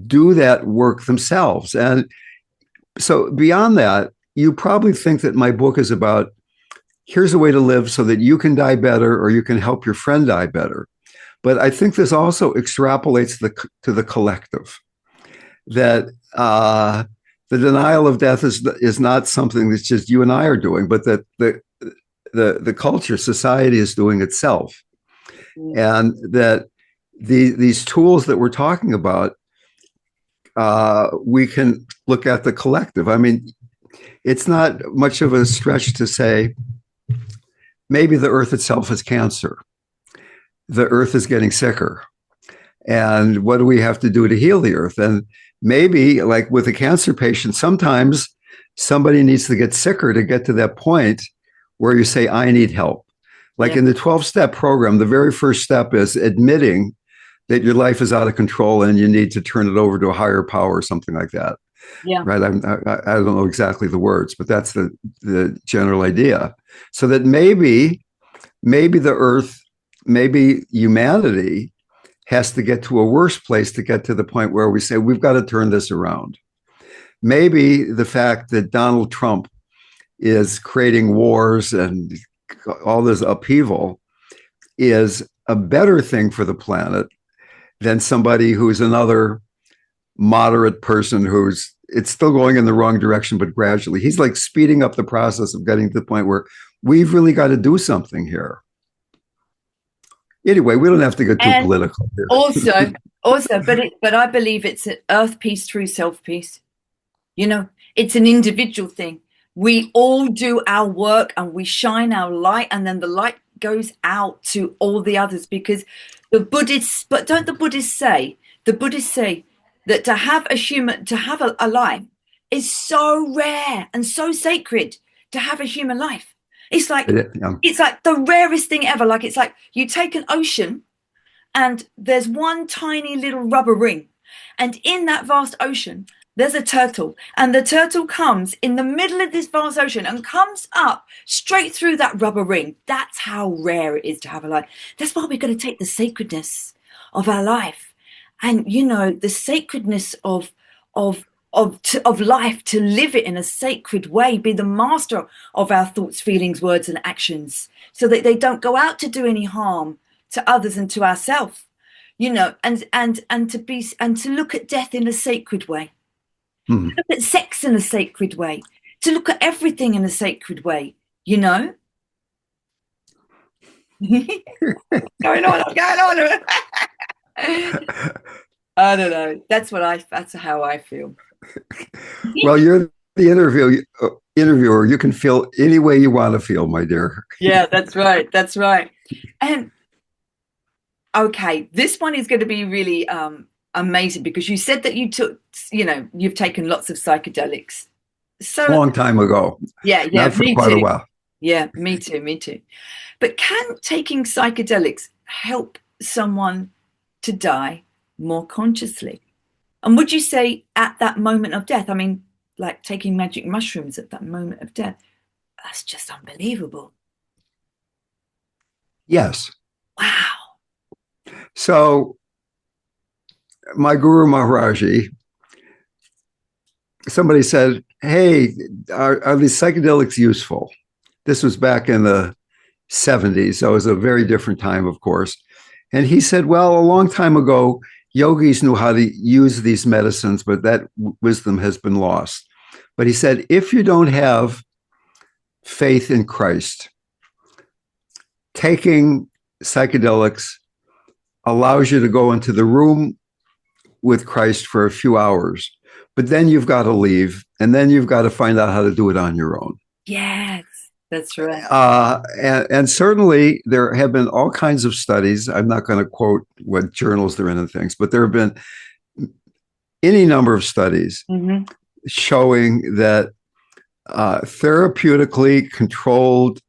do that work themselves. And so beyond that, you probably think that my book is about, here's a way to live so that you can die better, or you can help your friend die better. But I think this also extrapolates to the collective, that the denial of death is not something that's just you and I are doing, but that the culture, society is doing itself. And that these tools that we're talking about, we can look at the collective. I mean, it's not much of a stretch to say, maybe the earth itself is cancer. The earth is getting sicker. And what do we have to do to heal the earth? And maybe, like with a cancer patient, sometimes somebody needs to get sicker to get to that point where you say, I need help. Like in the 12-step program, the very first step is admitting that your life is out of control and you need to turn it over to a higher power or something like that. Yeah. Right. I don't know exactly the words, but that's the general idea. So that maybe the earth, maybe humanity has to get to a worse place to get to the point where we say, we've got to turn this around. Maybe the fact that Donald Trump is creating wars and all this upheaval is a better thing for the planet than somebody who's another moderate person it's still going in the wrong direction, but gradually. He's like speeding up the process of getting to the point where we've really got to do something here. Anyway, we don't have to get too political here. But I believe it's an earth peace through self peace. You know, it's an individual thing. We all do our work and we shine our light, and then the light goes out to all the others, because the Buddhists, but don't the Buddhists say that to have a human, to have a life is so rare and so sacred. To have a human life, it's like, Yeah. it's like the rarest thing ever. Like, it's like you take an ocean and there's one tiny little rubber ring, and in that vast ocean there's a turtle, and the turtle comes in the middle of this vast ocean and comes up straight through that rubber ring. That's how rare it is to have a life. That's why we're going to take the sacredness of our life, and the sacredness of life, to live it in a sacred way, be the master of our thoughts, feelings, words, and actions, so that they don't go out to do any harm to others and to ourselves, and to look at death in a sacred way, Hmm. look at sex in a sacred way, to look at everything in a sacred way, you know. Going on, going on. I don't know. That's how I feel. Well, you're the interviewer. You can feel any way you want to feel, my dear. Yeah, that's right. That's right. And okay, this one is going to be really amazing, because you said that you've taken lots of psychedelics. So Long time ago, yeah, not for me quite a too. while. Yeah, me too, me too. But can taking psychedelics help someone to die more consciously? And would you say at that moment of death, I mean, like taking magic mushrooms at that moment of death, that's just unbelievable. Yes. Wow. So my guru Maharaji, somebody said, "Hey, are these psychedelics useful?" This was back in the 70s, so it was a very different time, of course. And he said, "Well, a long time ago, yogis knew how to use these medicines, but that wisdom has been lost." But he said, if you don't have faith in Christ, taking psychedelics allows you to go into the room with Christ for a few hours, but then you've got to leave, and then you've got to find out how to do it on your own. Yes, that's right. And certainly there have been all kinds of studies. I'm not going to quote what journals they're in and things, but there have been any number of studies showing that therapeutically controlled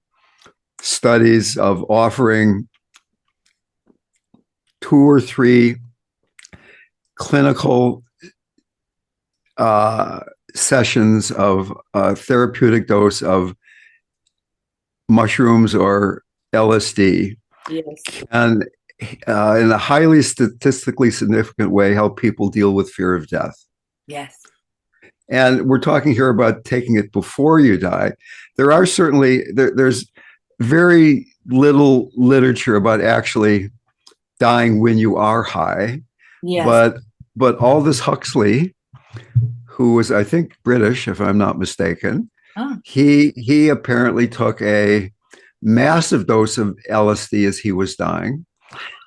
studies of offering 2 or 3 clinical sessions of a therapeutic dose of mushrooms or LSD Yes. can, in a highly statistically significant way, help people deal with fear of death. Yes. And we're talking here about taking it before you die. There's very little literature about actually dying when you are high. Yes. But Aldous Huxley, who was, I think, British, if I'm not mistaken, he apparently took a massive dose of LSD as he was dying.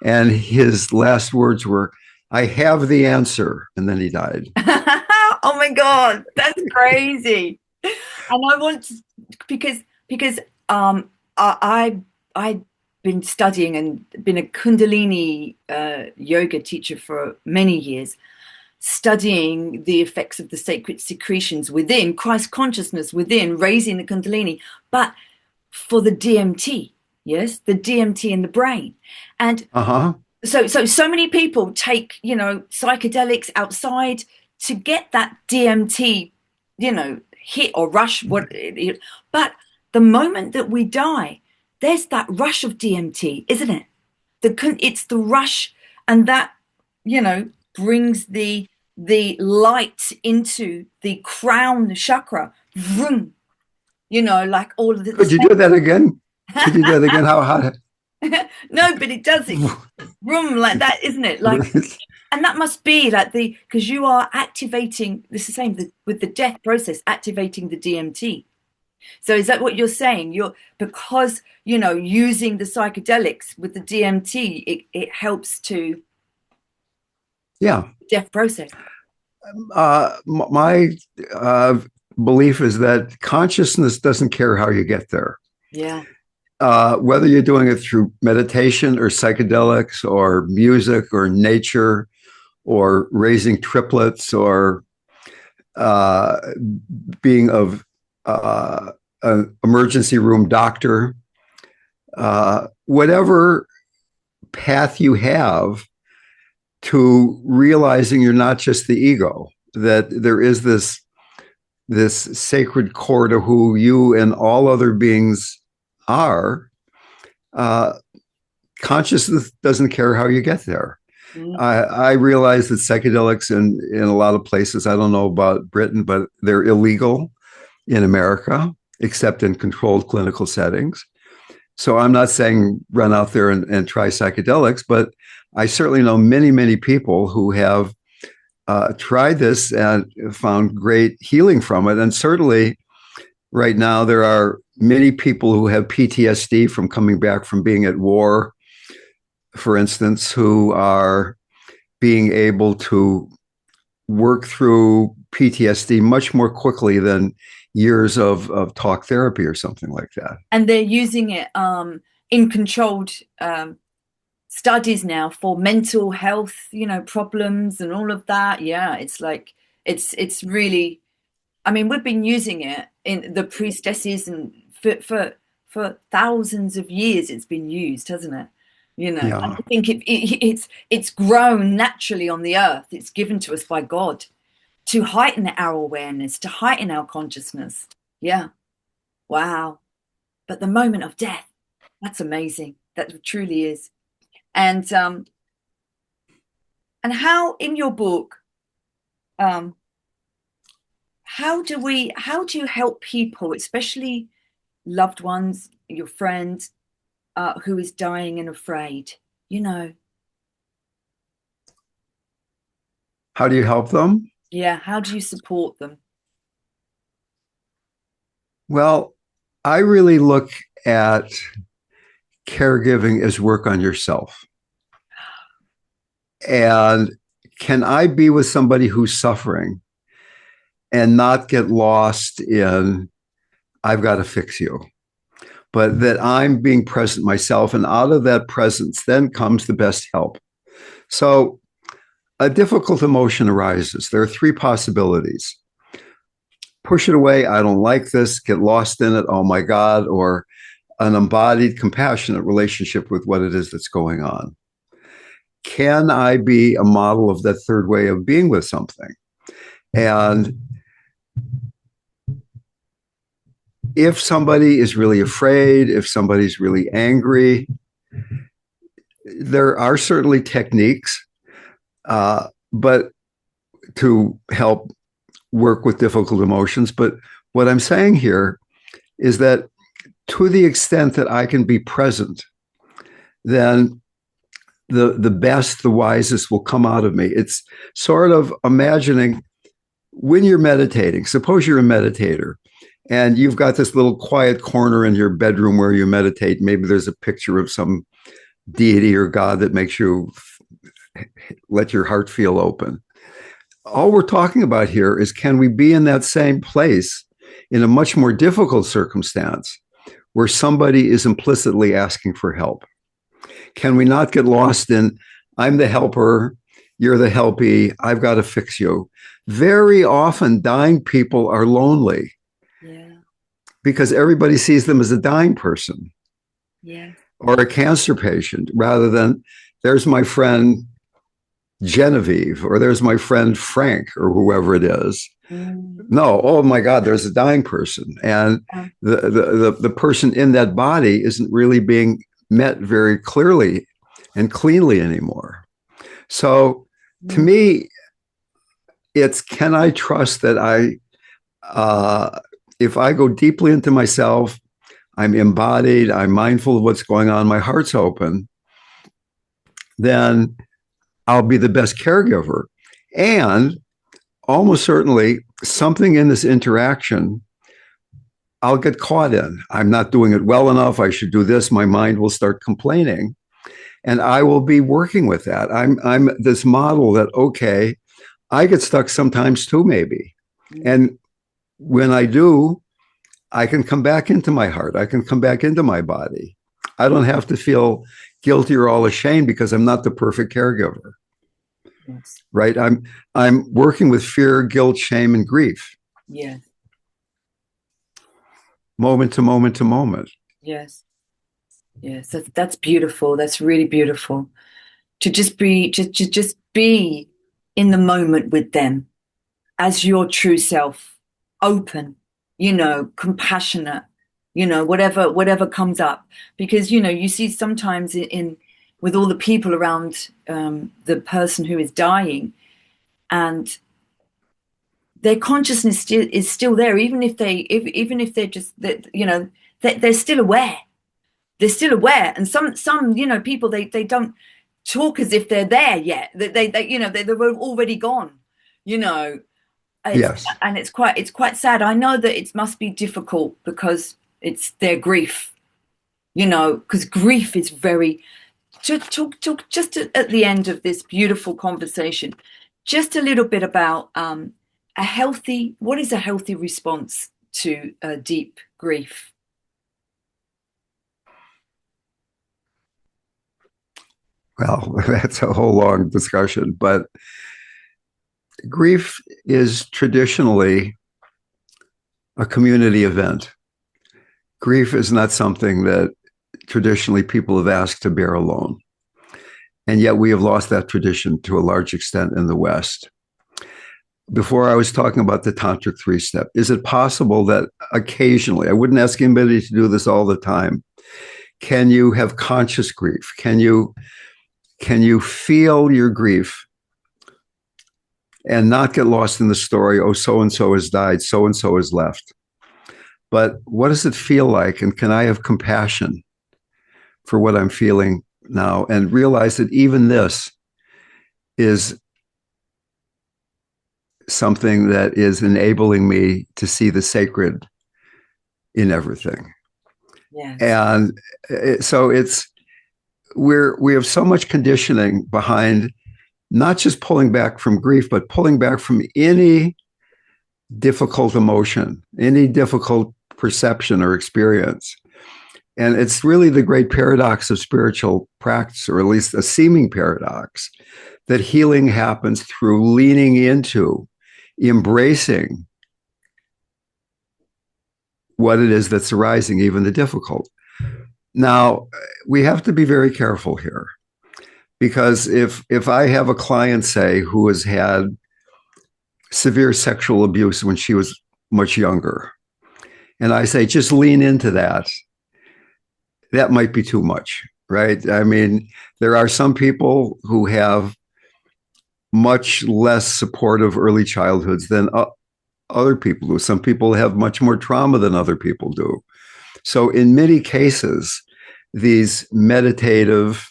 And his last words were, "I have the answer." And then he died. Oh my God, that's crazy. And I want to, because I've been studying and been a Kundalini yoga teacher for many years, studying the effects of the sacred secretions within Christ consciousness, within raising the Kundalini, but for the DMT, yes, the DMT in the brain. And so many people take, psychedelics outside to get that DMT, hit or rush. But the moment that we die, there's that rush of DMT, isn't it? It's the rush, and that, brings the light into the crown chakra. Vroom, like all of the. Could you do that again? Could you do that again? How? No, but it does it. Vroom, like that, isn't it? Like, and that must be like because you are activating. This is the same with the death process, activating the DMT. So is that what you're saying? Because using the psychedelics with the DMT, it helps to Yeah. death process. My belief is that consciousness doesn't care how you get there. Yeah. Whether you're doing it through meditation or psychedelics or music or nature or raising triplets or uh, being of an emergency room doctor, whatever path you have to realizing you're not just the ego, that there is this sacred core to who you and all other beings are. Consciousness doesn't care how you get there. Mm. I realize that psychedelics in a lot of places, I don't know about Britain, but they're illegal in America, except in controlled clinical settings. So I'm not saying run out there and try psychedelics, but I certainly know many, many people who have tried this and found great healing from it. And certainly right now, there are many people who have PTSD from coming back from being at war, for instance, who are being able to work through PTSD much more quickly than years of talk therapy or something like that. And they're using it in controlled studies now for mental health, problems and all of that. Yeah, it's like it's really. I mean, we've been using it in the priestesses and for thousands of years. It's been used, hasn't it? And Yeah. I think it's grown naturally on the earth. It's given to us by God to heighten our awareness, to heighten our consciousness. Yeah. Wow. But the moment of death, that's amazing. That truly is. And how in your book, how do you help people, especially loved ones, your friends, who is dying and afraid? How do you help them? Yeah. How do you support them? Well, I really look at caregiving as work on yourself. And can I be with somebody who's suffering and not get lost in, I've got to fix you, but that I'm being present myself. And out of that presence, then comes the best help. So a difficult emotion arises. There are three possibilities: push it away, I don't like this, get lost in it, oh my God, or an embodied, compassionate relationship with what it is that's going on. Can I be a model of that third way of being with something? And if somebody is really afraid, if somebody's really angry, there are certainly techniques, but to help work with difficult emotions. But what I'm saying here is that to the extent that I can be present, then the best, the wisest will come out of me. It's sort of imagining when you're meditating. Suppose you're a meditator and you've got this little quiet corner in your bedroom where you meditate. Maybe there's a picture of some deity or God that makes you let your heart feel open. All we're talking about here is, can we be in that same place in a much more difficult circumstance where somebody is implicitly asking for help? Can we not get lost in, I'm the helper, you're the helpee, I've got to fix you? Very often, dying people are lonely. Yeah. Because everybody sees them as a dying person. Yeah. Or a cancer patient, rather than there's my friend Genevieve, or there's my friend Frank, or whoever it is. No, oh my God, there's a dying person. And the person in that body isn't really being met very clearly and cleanly anymore. So to me, it's, can I trust that if I go deeply into myself, I'm embodied, I'm mindful of what's going on, my heart's open, then I'll be the best caregiver. And almost certainly something in this interaction I'll get caught in. I'm not doing it well enough. I should do this. My mind will start complaining. And I will be working with that. I'm this model that, okay, I get stuck sometimes too, maybe. And when I do, I can come back into my heart. I can come back into my body. I don't have to feel guilty or all ashamed because I'm not the perfect caregiver. Yes. Right? I'm working with fear, guilt, shame, and grief. Yes. Moment to moment to moment. Yes. Yes. That's beautiful. That's really beautiful. To just be in the moment with them as your true self, open, compassionate, whatever comes up. Because, you see sometimes in with all the people around the person who is dying, and their consciousness is still there, even if they're just that, they're still aware. They're still aware, and some people, they don't talk as if they're there yet. They're already gone. You know, it's Yes. and it's quite sad. I know that it must be difficult because it's their grief. Because grief is very. To talk just at the end of this beautiful conversation, just a little bit about what is a healthy response to deep grief? Well, that's a whole long discussion, but grief is traditionally a community event. Grief is not something that traditionally people have asked to bear alone. And yet we have lost that tradition to a large extent in the West. Before I was talking about the tantric three step, is it possible that occasionally, I wouldn't ask anybody to do this all the time, can you have conscious grief? Can you feel your grief and not get lost in the story? Oh, so and so has died, so and so has left. But what does it feel like? And can I have compassion for what I'm feeling now and realize that even this is something that is enabling me to see the sacred in everything. Yes. And so we have so much conditioning behind not just pulling back from grief, but pulling back from any difficult emotion, any difficult perception or experience. And it's really the great paradox of spiritual practice, or at least a seeming paradox, that healing happens through leaning into, embracing what it is that's arising, even the difficult. Now, we have to be very careful here because if I have a client, say, who has had severe sexual abuse when she was much younger, and I say, just lean into that, that might be too much, right? I mean, there are some people who have much less supportive early childhoods than other people do. Some people have much more trauma than other people do. So, in many cases, these meditative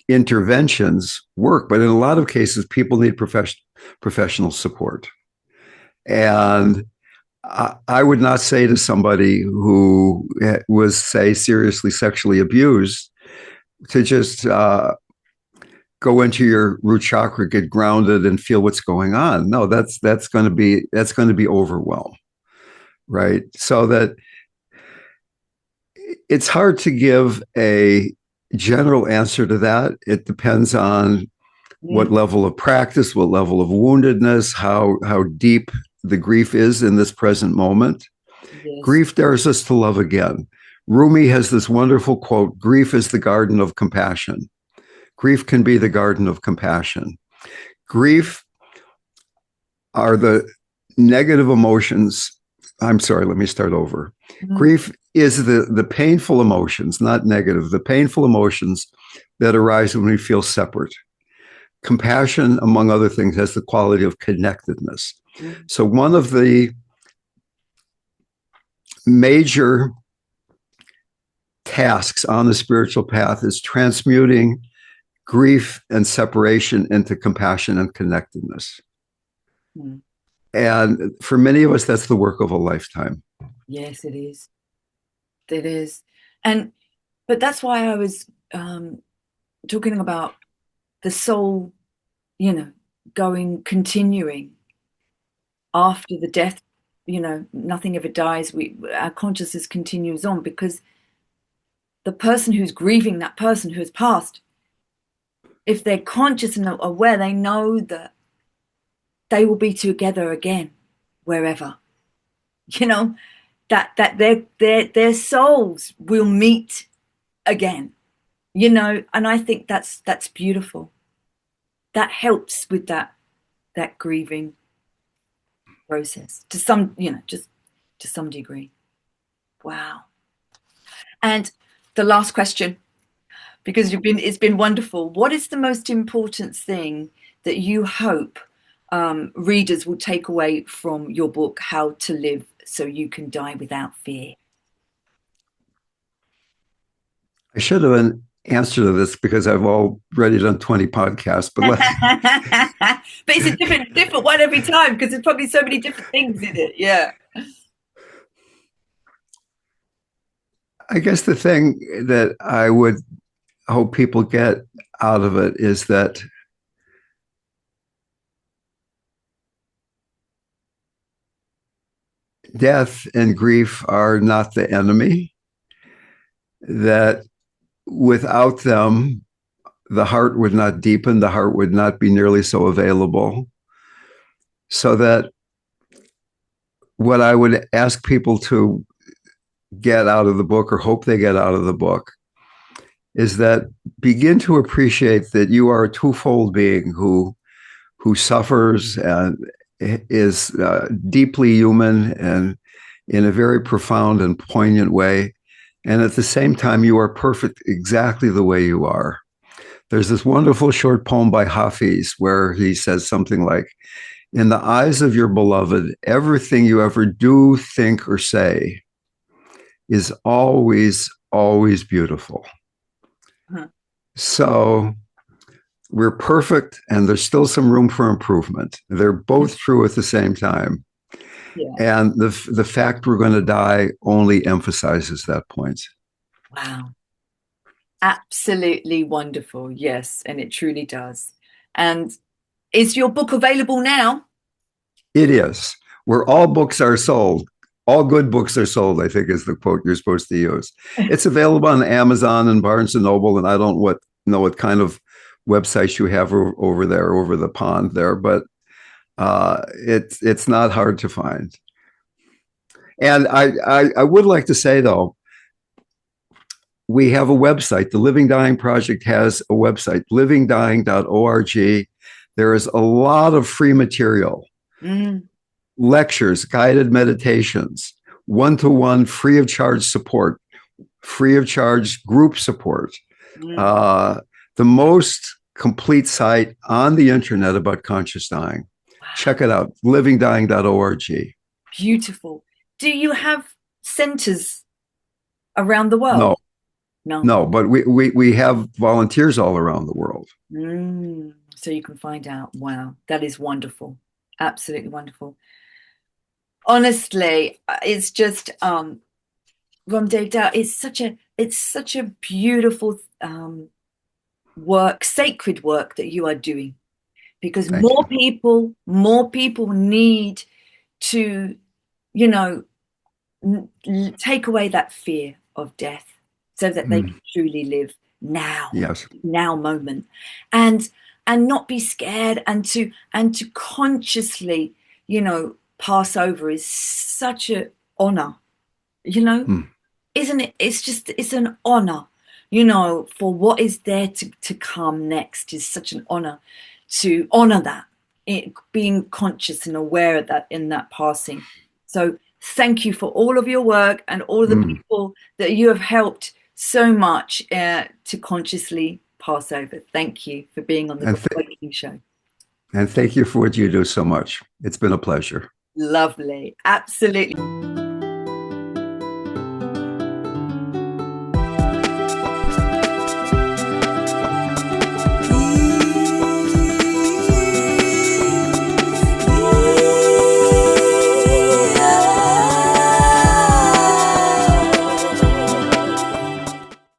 interventions work, but in a lot of cases, people need professional support. And I would not say to somebody who was, say, seriously sexually abused to just go into your root chakra, get grounded, and feel what's going on. No, that's going to be overwhelm, right? So that it's hard to give a general answer to that. It depends on what level of practice, what level of woundedness, how deep the grief is in this present moment. Yes. Grief dares us to love again. Rumi has this wonderful quote: grief is the garden of compassion. Grief can be the garden of compassion. Grief are the negative emotions. I'm sorry, let me start over. Mhm. Grief is the painful emotions, not negative, the painful emotions that arise when we feel separate. Compassion, among other things, has the quality of connectedness. Mhm. So, one of the major tasks on the spiritual path is transmuting grief and separation into compassion and connectedness. Mhm. And for many of us, that's the work of a lifetime. Yes, it is. It is. And but that's why I was talking about the soul, you know, continuing. after the death, nothing ever dies. Our consciousness continues on, because the person who's grieving that person who has passed, if they're conscious and aware, they know that they will be together again, wherever, that their souls will meet again, and I think that's beautiful. That helps with that grieving process to some, just to some degree. Wow. And the last question, because it's been wonderful. What is the most important thing that you hope readers will take away from your book, How to Live So You Can Die Without Fear? I should have an answer to this because I've already done 20 podcasts, but but it's a different one every time, because there's probably so many different things in it. Yeah. I guess the thing that I would hope people get out of it is that death and grief are not the enemy, that without them, the heart would not deepen, the heart would not be nearly so available. So that what I would ask people to get out of the book, or hope they get out of the book, is that begin to appreciate that you are a twofold being who suffers and is deeply human and in a very profound and poignant way. And at the same time, you are perfect exactly the way you are. There's this wonderful short poem by Hafiz where he says something like, in the eyes of your beloved, everything you ever do, think, or say is always, always beautiful. Uh-huh. So we're perfect, and there's still some room for improvement. They're both true at the same time. Yeah. And the fact we're going to die only emphasizes that point. Wow. Absolutely wonderful. Yes, and it truly does. And is your book available now? It is. Where all books are sold. All good books are sold, I think, is the quote you're supposed to use. It's available on Amazon and Barnes & Noble, and I don't know what kind of websites you have over there, over the pond there, but it's not hard to find. And I would like to say, though, we have a website. The Living Dying Project has a website, livingdying.org. There is a lot of free material, lectures, guided meditations, one-to-one free of charge support, free of charge group support. The most complete site on the internet about conscious dying. Wow. Check it out, livingdying.org. Beautiful. Do you have centers around the world? No, but we have volunteers all around the world. So you can find out. Wow, that is wonderful. Absolutely wonderful. Honestly, it's just RamDev Dale, it's such a beautiful work, sacred work that you are doing, because more people need to, take away that fear of death, so that they can truly live now. Yes. Now moment, and not be scared, and to consciously, pass over is such an honor, isn't it? It's an honor, for what is there to come next is such an honor, to honor that, being conscious and aware of that in that passing. So thank you for all of your work and all of the people that you have helped so much to consciously pass over. Thank you for being on the Awakening Show. And thank you for what you do so much. It's been a pleasure. Lovely. Absolutely.